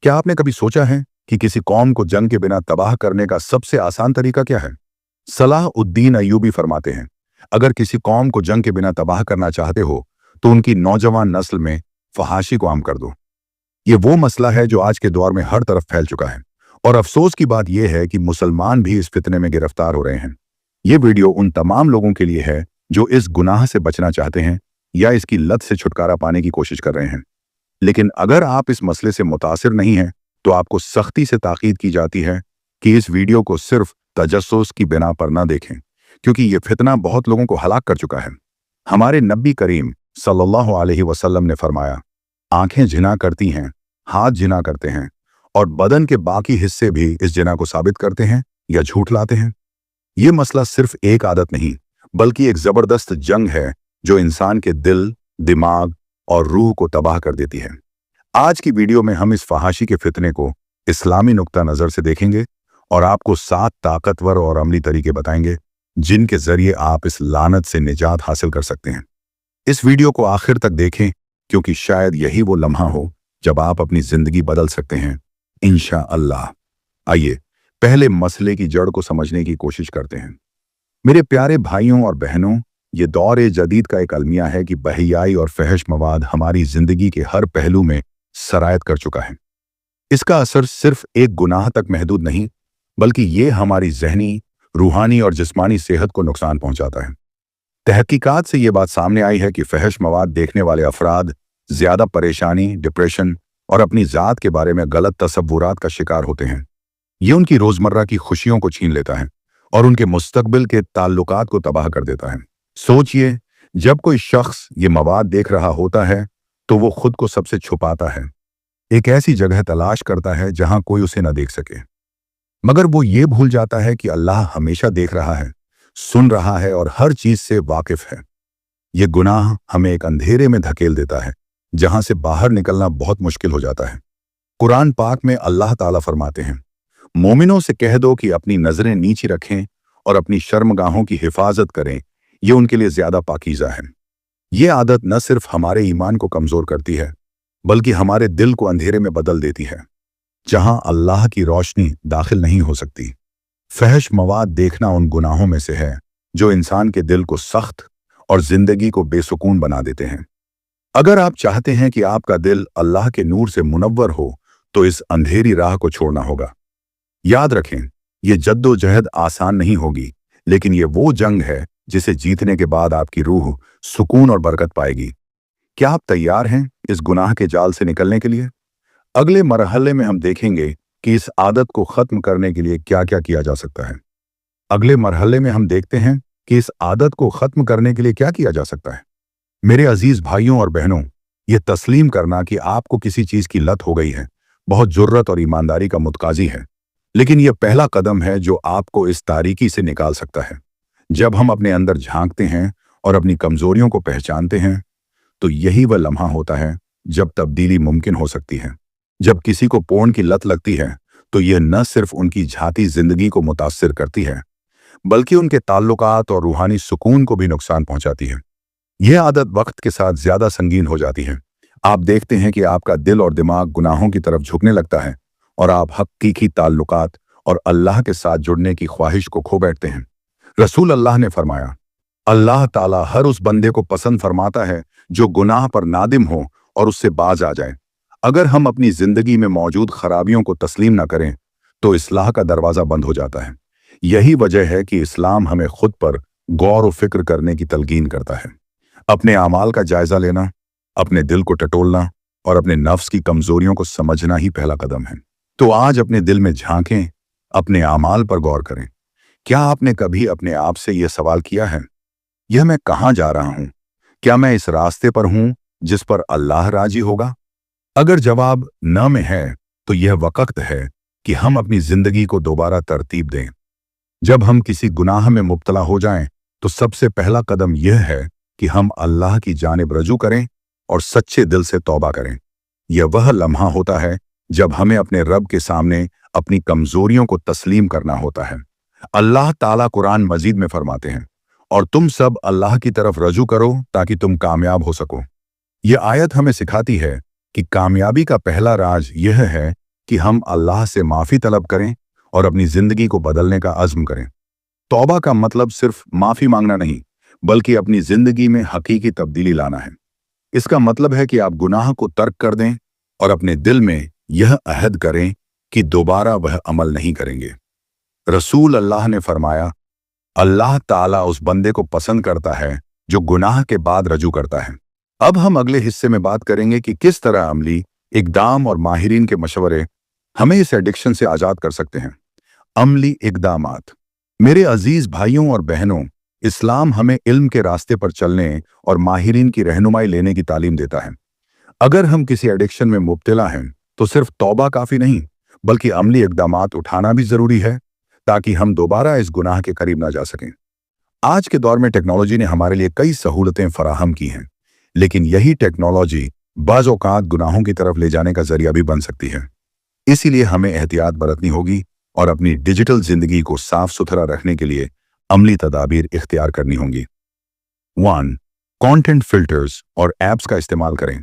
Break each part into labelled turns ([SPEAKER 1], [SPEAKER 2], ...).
[SPEAKER 1] क्या आपने कभी सोचा है कि किसी कौम को जंग के बिना तबाह करने का सबसे आसान तरीका क्या है? सलाह उद्दीन अय्यूबी फरमाते हैं, अगर किसी कौम को जंग के बिना तबाह करना चाहते हो तो उनकी नौजवान नस्ल में फहाशी को आम कर दो। ये वो मसला है जो आज के दौर में हर तरफ फैल चुका है, और अफसोस की बात यह है कि मुसलमान भी इस फितने में गिरफ्तार हो रहे हैं। ये वीडियो उन तमाम लोगों के लिए है जो इस गुनाह से बचना चाहते हैं या इसकी लत से छुटकारा पाने की कोशिश कर रहे हैं। लेकिन अगर आप इस मसले से मुतासिर नहीं हैं तो आपको सख्ती से ताकीद की जाती है कि इस वीडियो को सिर्फ तजस्सुस की बिना पर न देखें, क्योंकि ये फितना बहुत लोगों को हलाक कर चुका है। हमारे नबी करीम सल्लल्लाहु अलैहि वसल्लम ने फरमाया, आंखें जिना करती हैं, हाथ जिना करते हैं और बदन के बाकी हिस्से भी इस जिना को साबित करते हैं या झूठ लाते हैं। ये मसला सिर्फ एक आदत नहीं बल्कि एक जबरदस्त जंग है जो इंसान के दिल, दिमाग और रूह को तबाह कर देती है। आज की वीडियो में हम इस फहाशी के फितने को इस्लामी नुक्ता नजर से देखेंगे और आपको 7 ताकतवर और अमली तरीके बताएंगे जिनके जरिए आप इस लानत से निजात हासिल कर सकते हैं। इस वीडियो को आखिर तक देखें, क्योंकि शायद यही वो लम्हा हो जब आप अपनी जिंदगी बदल सकते हैं इंशाअल्लाह। आइए पहले मसले की जड़ को समझने की कोशिश करते हैं। मेरे प्यारे भाइयों और बहनों, ये दौर जदीद का एक अलमिया है कि बहियाई और फहश मवाद हमारी जिंदगी के हर पहलू में सरायत कर चुका है। इसका असर सिर्फ एक गुनाह तक महदूद नहीं बल्कि ये हमारी जहनी, रूहानी और जिस्मानी सेहत को नुकसान पहुंचाता है। तहकीकात से ये बात सामने आई है कि फहश मवाद देखने वाले अफराद ज्यादा परेशानी, डिप्रेशन और अपनी जात के बारे में गलत तसव्वुरात का शिकार होते हैं। ये उनकी रोजमर्रा की खुशियों को छीन लेता है और उनके मुस्तकबिल के ताल्लुकात को तबाह कर देता है। सोचिए, जब कोई शख्स ये मवाद देख रहा होता है तो वो खुद को सबसे छुपाता है, एक ऐसी जगह तलाश करता है जहां कोई उसे न देख सके। मगर वो ये भूल जाता है कि अल्लाह हमेशा देख रहा है, सुन रहा है और हर चीज से वाकिफ है। ये गुनाह हमें एक अंधेरे में धकेल देता है जहां से बाहर निकलना बहुत मुश्किल हो जाता है। कुरान पाक में अल्लाह ताला फरमाते हैं, मोमिनों से कह दो कि अपनी नजरें नीची रखें और अपनी शर्मगाहों की हिफाजत करें, ये उनके लिए ज्यादा पाकीज़ा है। ये आदत न सिर्फ हमारे ईमान को कमजोर करती है बल्कि हमारे दिल को अंधेरे में बदल देती है जहां अल्लाह की रोशनी दाखिल नहीं हो सकती। फहश मवाद देखना उन गुनाहों में से है जो इंसान के दिल को सख्त और जिंदगी को बेसुकून बना देते हैं। अगर आप चाहते हैं कि आपका दिल अल्लाह के नूर से मुनव्वर हो तो इस अंधेरी राह को छोड़ना होगा। याद रखें, ये जद्दोजहद आसान नहीं होगी, लेकिन ये वो जंग है जिसे जीतने के बाद आपकी रूह सुकून और बरकत पाएगी। क्या आप तैयार हैं इस गुनाह के जाल से निकलने के लिए? अगले मरहले में हम देखेंगे कि इस आदत को खत्म करने के लिए क्या क्या किया जा सकता है। अगले मरहले में हम देखते हैं कि इस आदत को खत्म करने के लिए क्या किया जा सकता है। मेरे अजीज भाइयों और बहनों, ये तस्लीम करना कि आपको किसी चीज की लत हो गई है बहुत जुर्रत और ईमानदारी का मुतकाजी है, लेकिन यह पहला कदम है जो आपको इस तारीकी से निकाल सकता है। जब हम अपने अंदर झांकते हैं और अपनी कमजोरियों को पहचानते हैं तो यही वह लम्हा होता है जब तब्दीली मुमकिन हो सकती है। जब किसी को पोर्न की लत लगती है तो यह न सिर्फ उनकी जाती जिंदगी को मुतासिर करती है बल्कि उनके ताल्लुकात और रूहानी सुकून को भी नुकसान पहुंचाती है। यह आदत वक्त के साथ ज्यादा संगीन हो जाती है। आप देखते हैं कि आपका दिल और दिमाग गुनाहों की तरफ झुकने लगता है और आप हकीकी ताल्लुकात और अल्लाह के साथ जुड़ने की ख्वाहिश को खो बैठते हैं। रसूल अल्लाह ने फरमाया, अल्लाह ताला हर उस बंदे को पसंद फरमाता है जो गुनाह पर नादिम हो और उससे बाज आ जाए। अगर हम अपनी जिंदगी में मौजूद खराबियों को तस्लीम न करें तो इस्लाह का दरवाजा बंद हो जाता है। यही वजह है कि इस्लाम हमें खुद पर गौर और फिक्र करने की तलकीन करता है। अपने आमाल का जायजा लेना, अपने दिल को टटोलना और अपने नफ्स की कमजोरियों को समझना ही पहला कदम है। तो आज अपने दिल में झांकें, अपने आमाल पर गौर करें। क्या आपने कभी अपने आप से यह सवाल किया है, यह मैं कहाँ जा रहा हूं? क्या मैं इस रास्ते पर हूं जिस पर अल्लाह राजी होगा? अगर जवाब न में है तो यह वक्त है कि हम अपनी जिंदगी को दोबारा तरतीब दें। जब हम किसी गुनाह में मुब्तला हो जाएं तो सबसे पहला कदम यह है कि हम अल्लाह की जानिब रजू करें और सच्चे दिल से तौबा करें। यह वह लम्हा होता है जब हमें अपने रब के सामने अपनी कमजोरियों को तस्लीम करना होता है। अल्लाह ताला कुरान मजीद में फरमाते हैं, और तुम सब अल्लाह की तरफ रजू करो ताकि तुम कामयाब हो सको। यह आयत हमें सिखाती है कि कामयाबी का पहला राज यह है कि हम अल्लाह से माफ़ी तलब करें और अपनी ज़िंदगी को बदलने का अज़्म करें। तौबा का मतलब सिर्फ माफ़ी मांगना नहीं, बल्कि अपनी ज़िंदगी में हकीकी तब्दीली लाना है। इसका मतलब है कि आप गुनाह को तर्क कर दें और अपने दिल में यह अहद करें कि दोबारा वह अमल नहीं करेंगे। रसूल अल्लाह ने फरमाया, अल्लाह ताला उस बंदे को पसंद करता है जो गुनाह के बाद रजू करता है। अब हम अगले हिस्से में बात करेंगे कि किस तरह अमली इक़दाम और माहिरीन के मशवरे हमें इस एडिक्शन से आज़ाद कर सकते हैं। अमली इक़दामात। मेरे अजीज भाइयों और बहनों, इस्लाम हमें इल्म के रास्ते पर चलने और माहिरीन की रहनुमाई लेने की तालीम देता है। अगर हम किसी एडिक्शन में मुब्तला हैं तो सिर्फ तौबा काफ़ी नहीं, बल्कि अमली इक़दामात उठाना भी ज़रूरी है ताकि हम दोबारा इस गुनाह के करीब ना जा सकें। आज के दौर में टेक्नोलॉजी ने हमारे लिए कई सहूलतें फराहम की हैं, लेकिन यही टेक्नोलॉजी बाज़ औक़ात गुनाहों की तरफ ले जाने का जरिया भी बन सकती है। इसीलिए हमें एहतियात बरतनी होगी और अपनी डिजिटल ज़िंदगी को साफ सुथरा रखने के लिए अमली तदाबीर इख्तियार करनी होंगी। 1. कंटेंट फिल्टर्स और ऐप्स का इस्तेमाल करें।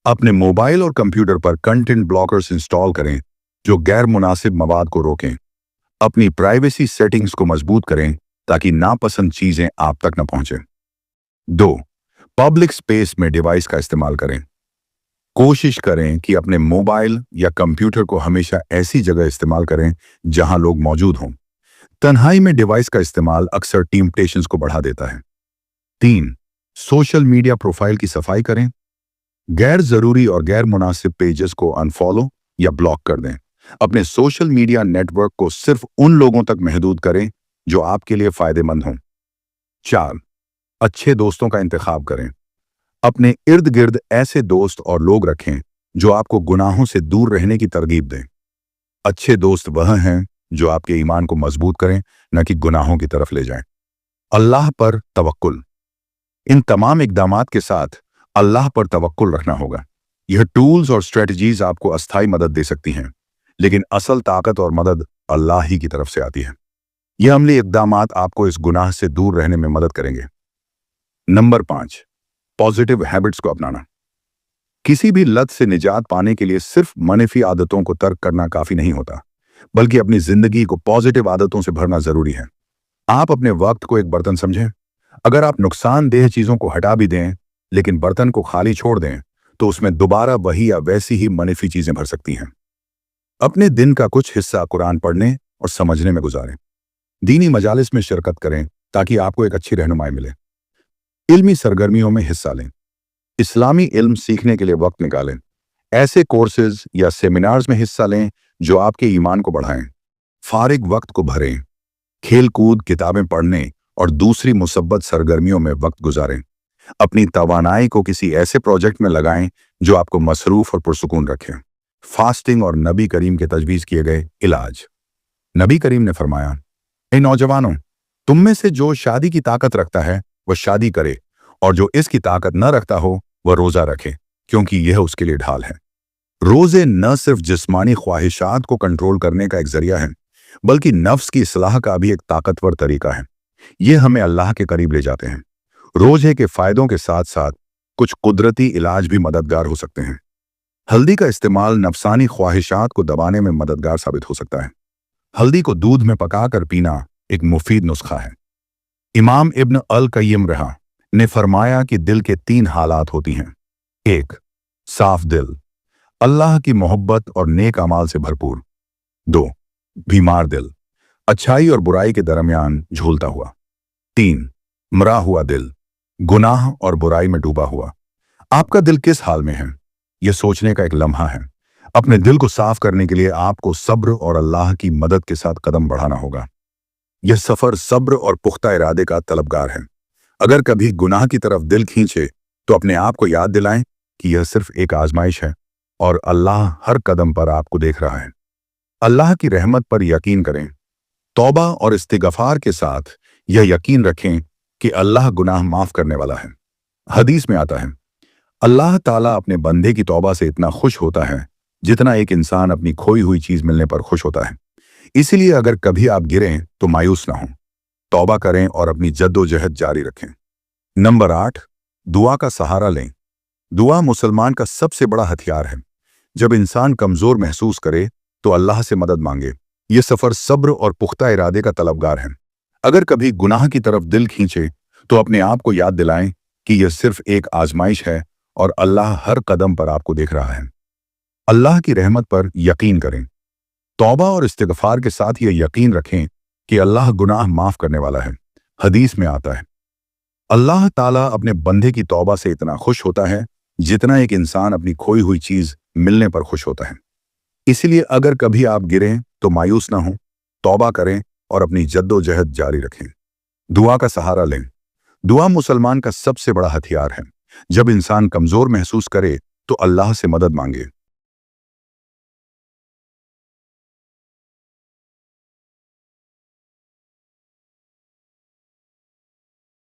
[SPEAKER 1] अपने मोबाइल और कंप्यूटर पर कंटेंट ब्लॉकर्स इंस्टॉल करें जो गैर मुनासिब मवाद को रोकें। अपनी प्राइवेसी सेटिंग्स को मजबूत करें ताकि नापसंद चीज़ें आप तक न पहुंचें। 2. पब्लिक स्पेस में डिवाइस का इस्तेमाल करें। कोशिश करें कि अपने मोबाइल या कंप्यूटर को हमेशा ऐसी जगह इस्तेमाल करें जहां लोग मौजूद हों। तन्हाई में डिवाइस का इस्तेमाल अक्सर टेम्पटेशंस को बढ़ा देता है। 3. सोशल मीडिया प्रोफाइल की सफाई करें। गैर जरूरी और गैर मुनासिब पेजेस को अनफॉलो या ब्लॉक कर दें। अपने सोशल मीडिया नेटवर्क को सिर्फ उन लोगों तक महदूद करें जो आपके लिए फायदेमंद हों। 4. अच्छे दोस्तों का इंतखाब करें। अपने इर्द गिर्द ऐसे दोस्त और लोग रखें जो आपको गुनाहों से दूर रहने की तरगीब दें। अच्छे दोस्त वह हैं जो आपके ईमान को मजबूत करें, न कि गुनाहों की तरफ ले जाएं। अल्लाह पर तवक्कुल। इन तमाम इक़दामात के साथ अल्लाह पर तवक्कुल रखना होगा। यह टूल्स और स्ट्रेटजीज आपको अस्थायी मदद दे सकती हैं, लेकिन असल ताकत और मदद अल्लाह ही की तरफ से आती है। यह अमली इक़दामात आपको इस गुनाह से दूर रहने में मदद करेंगे। नंबर 5. पॉजिटिव हैबिट्स को अपनाना। किसी भी लत से निजात पाने के लिए सिर्फ मनफी आदतों को तर्क करना काफी नहीं होता, बल्कि अपनी जिंदगी को पॉजिटिव आदतों से भरना जरूरी है। आप अपने वक्त को एक बर्तन समझें। अगर आप नुकसानदेह चीजों को हटा भी दें, लेकिन बर्तन को खाली छोड़ दें, तो उसमें दोबारा वही या वैसी ही मनफी चीजें भर सकती हैं। अपने दिन का कुछ हिस्सा कुरान पढ़ने और समझने में गुजारें। दीनी मजालिस में शिरकत करें ताकि आपको एक अच्छी रहनुमाई मिले। इल्मी सरगर्मियों में हिस्सा लें। इस्लामी इल्म सीखने के लिए वक्त निकालें। ऐसे कोर्सेज या सेमिनार्स में हिस्सा लें जो आपके ईमान को बढ़ाएं। फारिग वक्त को भरें। खेल कूद, किताबें पढ़ने और दूसरी मुसब्बत सरगर्मियों में वक्त गुजारें। अपनी तवानाई को किसी ऐसे प्रोजेक्ट में लगाएं जो आपको मसरूफ और पुरसुकून रखें। फास्टिंग और नबी करीम के तजवीज़ किए गए इलाज। नबी करीम ने फरमाया, ए नौजवानों, तुम में से जो शादी की ताकत रखता है वह शादी करे, और जो इसकी ताकत न रखता हो वह रोज़ा रखे, क्योंकि यह उसके लिए ढाल है। रोज़े न सिर्फ जिस्मानी ख्वाहिशात को कंट्रोल करने का एक जरिया है, बल्कि नफ्स की इस्लाह का भी एक ताकतवर तरीका है। ये हमें अल्लाह के करीब ले जाते हैं। रोजे के फायदों के साथ साथ कुछ कुदरती इलाज भी मददगार हो सकते हैं। हल्दी का इस्तेमाल नफसानी ख्वाहिशात को दबाने में मददगार साबित हो सकता है। हल्दी को दूध में पकाकर पीना एक मुफीद नुस्खा है। इमाम इब्न अल कय्यम रहा ने फरमाया कि दिल के 3 हालात होती हैं। 1. साफ दिल, अल्लाह की मोहब्बत और नेक अमाल से भरपूर। 2. बीमार दिल, अच्छाई और बुराई के दरमियान झूलता हुआ। 3. मरा हुआ दिल, गुनाह और बुराई में डूबा हुआ। आपका दिल किस हाल में है, यह सोचने का एक लम्हा है। अपने दिल को साफ करने के लिए आपको सब्र और अल्लाह की मदद के साथ कदम बढ़ाना होगा। यह सफर सब्र और पुख्ता इरादे का तलबगार है। अगर कभी गुनाह की तरफ दिल खींचे तो अपने आप को याद दिलाएं कि यह सिर्फ एक आजमाइश है और अल्लाह हर कदम पर आपको देख रहा है। अल्लाह की रहमत पर यकीन करें। तौबा और इस्तिगफार के साथ यह यकीन रखें कि अल्लाह गुनाह माफ करने वाला है। हदीस में आता है, अल्लाह ताला अपने बंदे की तौबा से इतना खुश होता है जितना एक इंसान अपनी खोई हुई चीज मिलने पर खुश होता है। इसीलिए अगर कभी आप गिरें तो मायूस ना हों, तौबा करें और अपनी जद्दोजहद जारी रखें। नंबर 8, दुआ का सहारा लें। दुआ मुसलमान का सबसे बड़ा हथियार है। जब इंसान कमजोर महसूस करे तो अल्लाह से मदद मांगे। ये सफर सब्र और पुख्ता इरादे का तलबगार है। अगर कभी गुनाह की तरफ दिल खींचे तो अपने आप को याद दिलाएं कि यह सिर्फ एक आजमाइश है और अल्लाह हर कदम पर आपको देख रहा है। अल्लाह की रहमत पर यकीन करें। तौबा और इस्तिगफार के साथ यह यकीन रखें कि अल्लाह गुनाह माफ करने वाला है। हदीस में आता है, अल्लाह ताला अपने बंदे की तौबा से इतना खुश होता है जितना एक इंसान अपनी खोई हुई चीज मिलने पर खुश होता है। इसलिए अगर कभी आप गिरें तो मायूस ना हो, तौबा करें और अपनी जद्दोजहद जारी रखें। दुआ का सहारा लें। दुआ मुसलमान का सबसे बड़ा हथियार है। जब इंसान कमजोर महसूस करे तो अल्लाह से मदद मांगे।